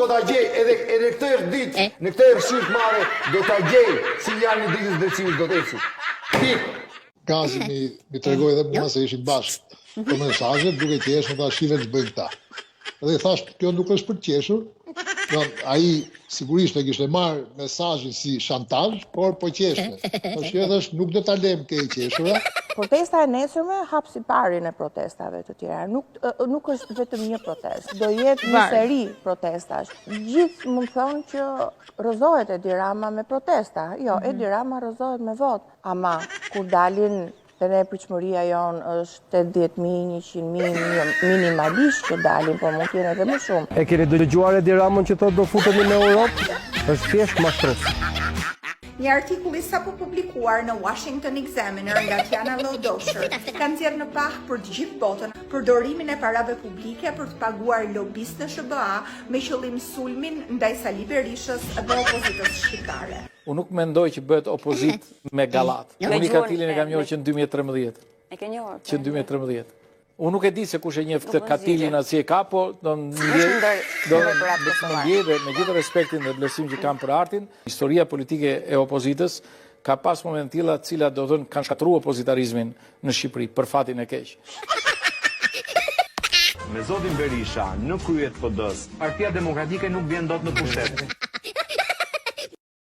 do t'a gjej edhe këtë ditë, në këtë rëshqit madhe, do t'a gjej si janë një ditës drejtësisë do t'eci. Gazi mi tregoj edhe mua se ishin bashkë për mesazhet duke qeshur ta shive që bëjnë këta. Dhe i thash, kjo nuk është për të qeshur. Ai sigurisht e kishte marrë mesazhin si shantazh, por po qeshte. Po thësh nuk do ta lëm ke qeshura. Protesta e nesërme hap si parin e protestave të tjera. Nuk është vetëm një protest, do jetë një seri protestash. Gjithë mund thonë që rrëzohet Edi Rama me protesta. Jo, Edi Rama rrëzohet me vot. Ama kur dalin dhe ne pritshmëria jonë është 80.000, 100.000 minimalisht që dalin, po mund t'jene edhe më shumë. E keni dëgjuar Edi Ramën që thotë do futemi në Europë? Është thjesht mashtrues. Një artikulli sapo publikuar në Washington Examiner nga Tiana Lodosher ka nxjerrë në pah për të gjithë botën përdorimin e parave publike për të paguar lobistë në SBA me qëllim sulmin ndaj Sali Berishës dhe opozitës shqiptare. Unë nuk mendoj që bëhet opozit me gallat. Unë i Katilin e kam njohur që në 2013. E ke njohur? Që në 2013. Unë nuk e di se kush e njeh këtë Katilin as si e ka, po do me gjithë respektin dhe vlerësimin që kam për artin, historia politike e opozitës ka pas momente tilla të cilat do të thonë kanë shkatruar opozitarizmin në Shqipëri për fatin e keq. Me zotin Berisha në kryet PD-s, Partia Demokratike nuk vjen dot në pushtet.